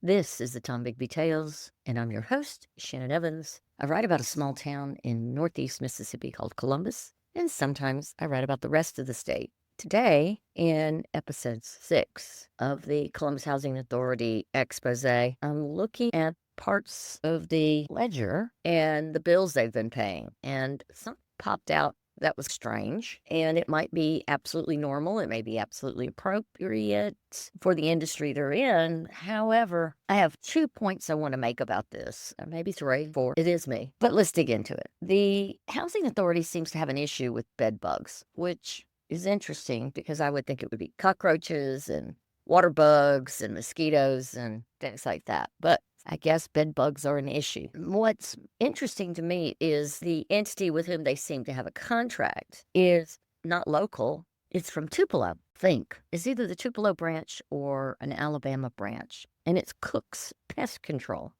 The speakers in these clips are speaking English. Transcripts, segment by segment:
This is the Tom Bigby Tales, and I'm your host, Shannon Evans. I write about a small town in northeast Mississippi called Columbus, and sometimes I write about the rest of the state. Today, in episode 6 of the Columbus Housing Authority expose, I'm looking at parts of the ledger and the bills they've been paying, and something popped out that was strange, and it might be absolutely normal. It may be absolutely appropriate for the industry they're in. However, I have 2 points I want to make about this, or maybe 3, 4. It is me, but let's dig into it. The housing authority seems to have an issue with bed bugs, which is interesting because I would think it would be cockroaches and water bugs and mosquitoes and things like that. But I guess bed bugs are an issue. What's interesting to me is the entity with whom they seem to have a contract is not local. It's from Tupelo, It's either the Tupelo branch or an Alabama branch, and it's Cook's Pest Control.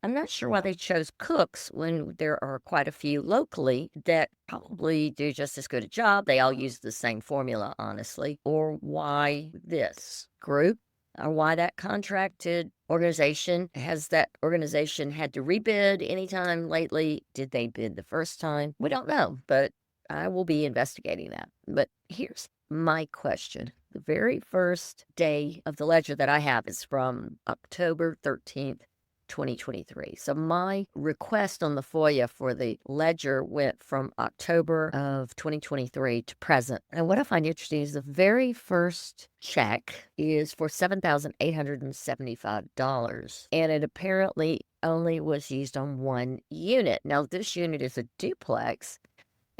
I'm not sure why they chose Cooks when there are quite a few locally that probably do just as good a job. They all use the same formula, honestly. Or why this group, or why that contracted organization. Has that organization had to rebid anytime lately? Did they bid the first time? We don't know, but I will be investigating that. But here's my question. The very first day of the ledger that I have is from October 13th, 2023. So my request on the FOIA for the ledger went from October of 2023 to present. And what I find interesting is the very first check is for $7,875. And it apparently only was used on one unit. Now, this unit is a duplex.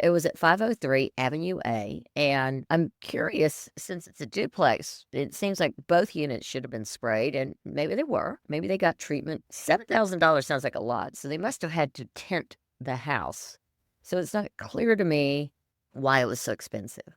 It was at 503 Avenue A, and I'm curious, since it's a duplex, it seems like both units should have been sprayed, and maybe they were. Maybe they got treatment. $7,000 sounds like a lot, so they must have had to tint the house. So it's not clear to me why it was so expensive.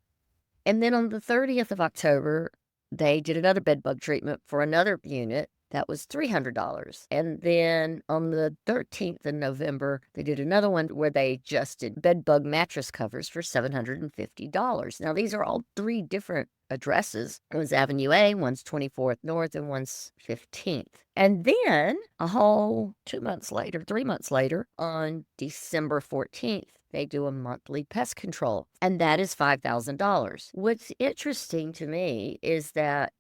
And then on the 30th of October, they did another bed bug treatment for another unit. That was $300. And then on the 13th of November, they did another one where they just did bed bug mattress covers for $750. Now, these are all 3 different addresses. One's Avenue A, one's 24th North, and one's 15th. And then a whole 2 months later, 3 months later, on December 14th, they do a monthly pest control, and that is $5,000. What's interesting to me is that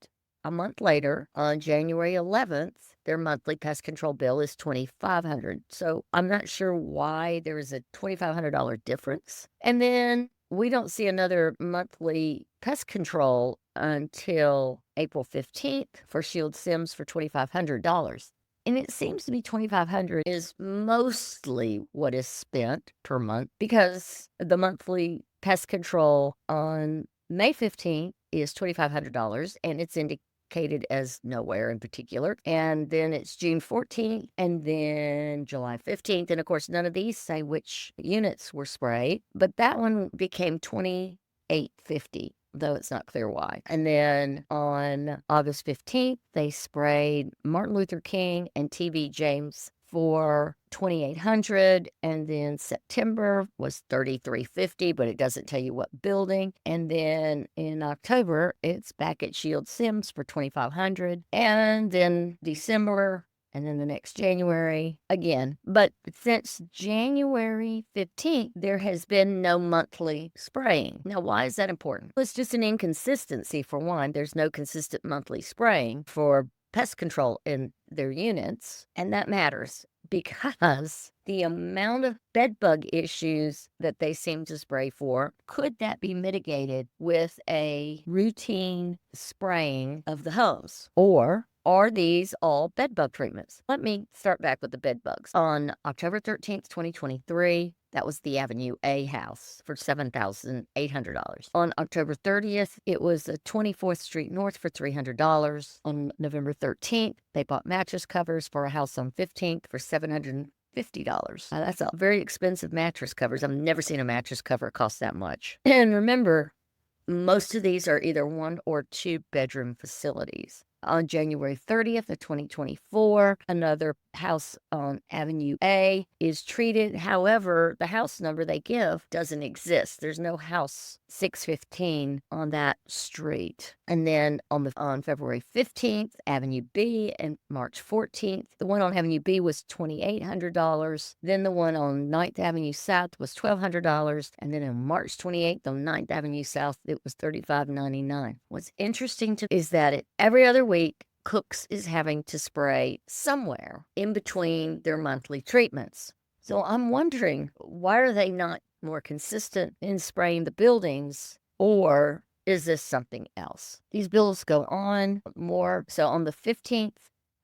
a month later, on January 11th, their monthly pest control bill is $2,500. So I'm not sure why there is a $2,500 difference. And then we don't see another monthly pest control until April 15th for Shield Sims for $2,500. And it seems to be $2,500 is mostly what is spent per month, because the monthly pest control on May 15th is $2,500, and it's indicated as nowhere in particular. And then it's June 14th, and then July 15th. And of course, none of these say which units were sprayed, but that one became $2,850. Though it's not clear why. And then on August 15th, they sprayed Martin Luther King and T.B. James for $2,800, and then September was $3,350, but it doesn't tell you what building. And then in October, it's back at Shield Sims for $2,500, and then December, and then the next January again. But since January 15th, there has been no monthly spraying. Now, why is that important? Well, it's just an inconsistency. For one, there's no consistent monthly spraying for pest control in their units, and that matters because the amount of bed bug issues that they seem to spray for, could that be mitigated with a routine spraying of the homes? Or are these all bed bug treatments? Let me start back with the bed bugs. On October 13th, 2023, that was the Avenue A house for $7,800. On October 30th, it was the 24th Street North for $300. On November 13th, they bought mattress covers for a house on 15th for $750. That's a very expensive mattress covers. I've never seen a mattress cover cost that much. And remember, most of these are either 1 or 2 bedroom facilities. On January 30th of 2024, another house on Avenue A is treated. However, the house number they give doesn't exist. There's no house 615 on that street. And then on February 15th, Avenue B, and March 14th, the one on Avenue B was $2,800. Then the one on 9th Avenue South was $1,200. And then on March 28th on 9th Avenue South, it was $35.99. What's interesting is that every other week, Cook's is having to spray somewhere in between their monthly treatments. So I'm wondering, why are they not more consistent in spraying the buildings, or is this something else? These bills go on more. So on the 15th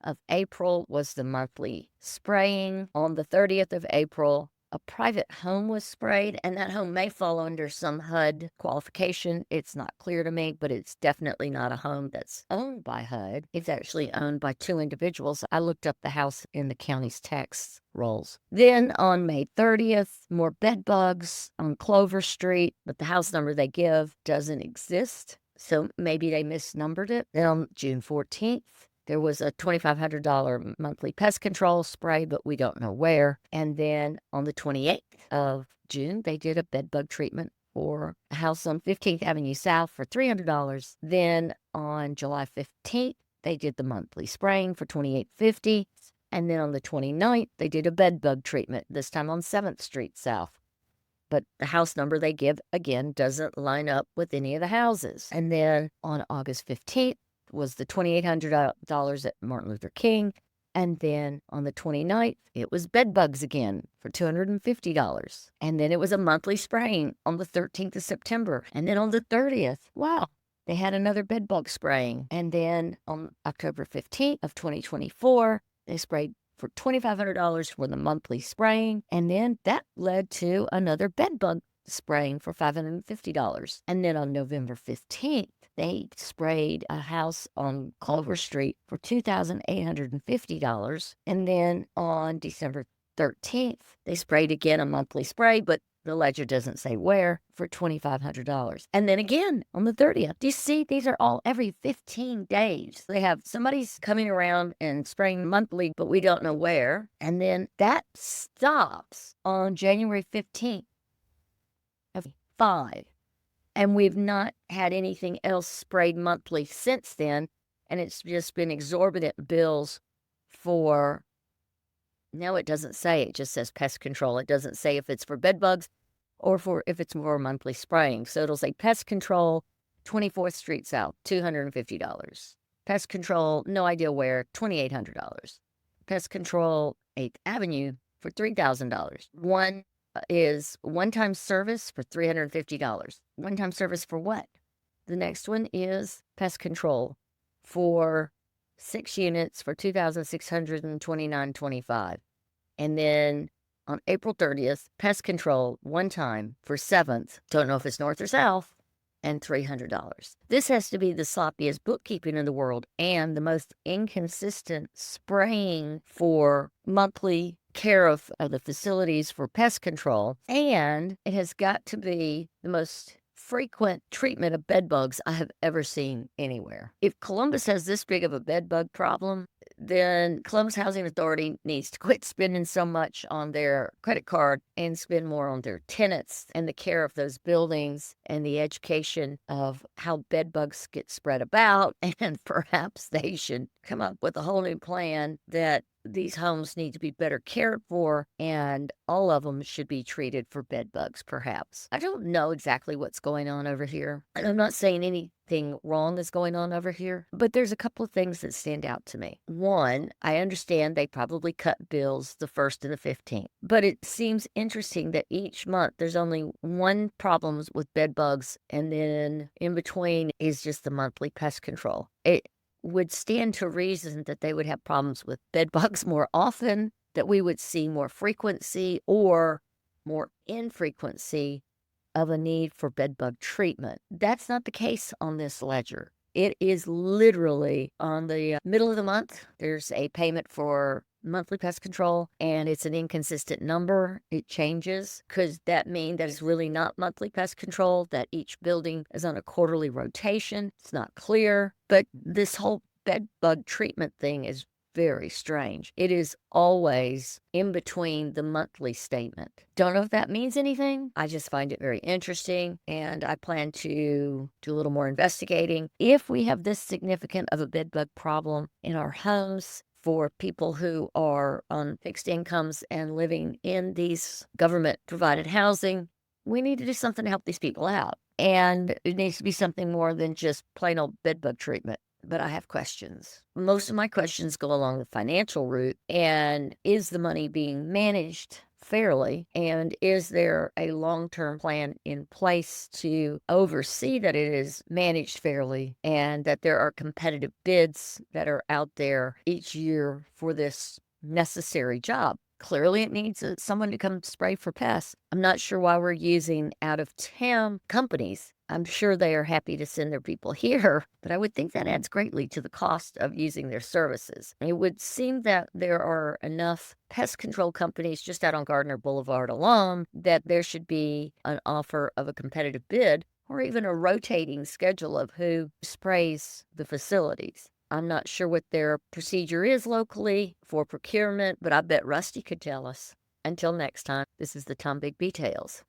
of April was the monthly spraying. On the 30th of April, a private home was sprayed, and that home may fall under some HUD qualification. It's not clear to me, but it's definitely not a home that's owned by HUD. It's actually owned by two individuals. I looked up the house in the county's tax rolls. Then on May 30th, more bed bugs on Clover Street, but the house number they give doesn't exist, so maybe they misnumbered it. Then on June 14th, there was a $2,500 monthly pest control spray, but we don't know where. And then on the 28th of June, they did a bed bug treatment for a house on 15th Avenue South for $300. Then on July 15th, they did the monthly spraying for $28.50. And then on the 29th, they did a bed bug treatment, this time on 7th Street South. But the house number they give, again, doesn't line up with any of the houses. And then on August 15th, was the $2,800 at Martin Luther King. And then on the 29th, it was bed bugs again for $250. And then it was a monthly spraying on the 13th of September. And then on the 30th, wow, they had another bed bug spraying. And then on October 15th of 2024, they sprayed for $2,500 for the monthly spraying. And then that led to another bed bug spraying for $550. And then on November 15th, they sprayed a house on Clover Street for $2,850. And then on December 13th, they sprayed again a monthly spray, but the ledger doesn't say where, for $2,500. And then again on the 30th. Do you see? These are all every 15 days. They have somebody's coming around and spraying monthly, but we don't know where. And then that stops on January 15th of 5. And we've not had anything else sprayed monthly since then. And it's just been exorbitant bills for, no, it doesn't say, it just says pest control. It doesn't say if it's for bed bugs or if it's for monthly spraying. So it'll say pest control, 24th Street South, $250. Pest control, no idea where, $2,800. Pest control, 8th Avenue for $3,000. One is one-time service for $350. One-time service for what? The next one is pest control for 6 units for $2,629.25. And then on April 30th, pest control one time for 7th, don't know if it's north or south, and $300. This has to be the sloppiest bookkeeping in the world and the most inconsistent spraying for monthly care of the facilities for pest control. And it has got to be the most frequent treatment of bed bugs I have ever seen anywhere. If Columbus has this big of a bed bug problem, then Columbus Housing Authority needs to quit spending so much on their credit card and spend more on their tenants and the care of those buildings and the education of how bed bugs get spread about. And perhaps they should come up with a whole new plan that these homes need to be better cared for, and all of them should be treated for bed bugs, perhaps. I don't know exactly what's going on over here, and I'm not saying anything wrong is going on over here, but there's a couple of things that stand out to me. One, I understand they probably cut bills the 1st and the 15th, but it seems interesting that each month there's only one problem with bed bugs, and then in between is just the monthly pest control. It would stand to reason that they would have problems with bed bugs more often, that we would see more frequency or more infrequency of a need for bed bug treatment. That's not the case on this ledger. It is literally on the middle of the month, there's a payment for monthly pest control, and it's an inconsistent number. It changes. Could that mean that it's really not monthly pest control, that each building is on a quarterly rotation? It's not clear. But this whole bed bug treatment thing is very strange. It is always in between the monthly statement. Don't know if that means anything. I just find it very interesting, and I plan to do a little more investigating. If we have this significant of a bed bug problem in our homes, for people who are on fixed incomes and living in these government provided housing, we need to do something to help these people out. And it needs to be something more than just plain old bedbug treatment. But I have questions. Most of my questions go along the financial route. And is the money being managed fairly? And is there a long-term plan in place to oversee that it is managed fairly and that there are competitive bids that are out there each year for this necessary job? Clearly, it needs someone to come spray for pests. I'm not sure why we're using out-of-town companies. I'm sure they are happy to send their people here, but I would think that adds greatly to the cost of using their services. It would seem that there are enough pest control companies just out on Gardner Boulevard alone that there should be an offer of a competitive bid or even a rotating schedule of who sprays the facilities. I'm not sure what their procedure is locally for procurement, but I bet Rusty could tell us. Until next time, this is the Tom Bigby Tales.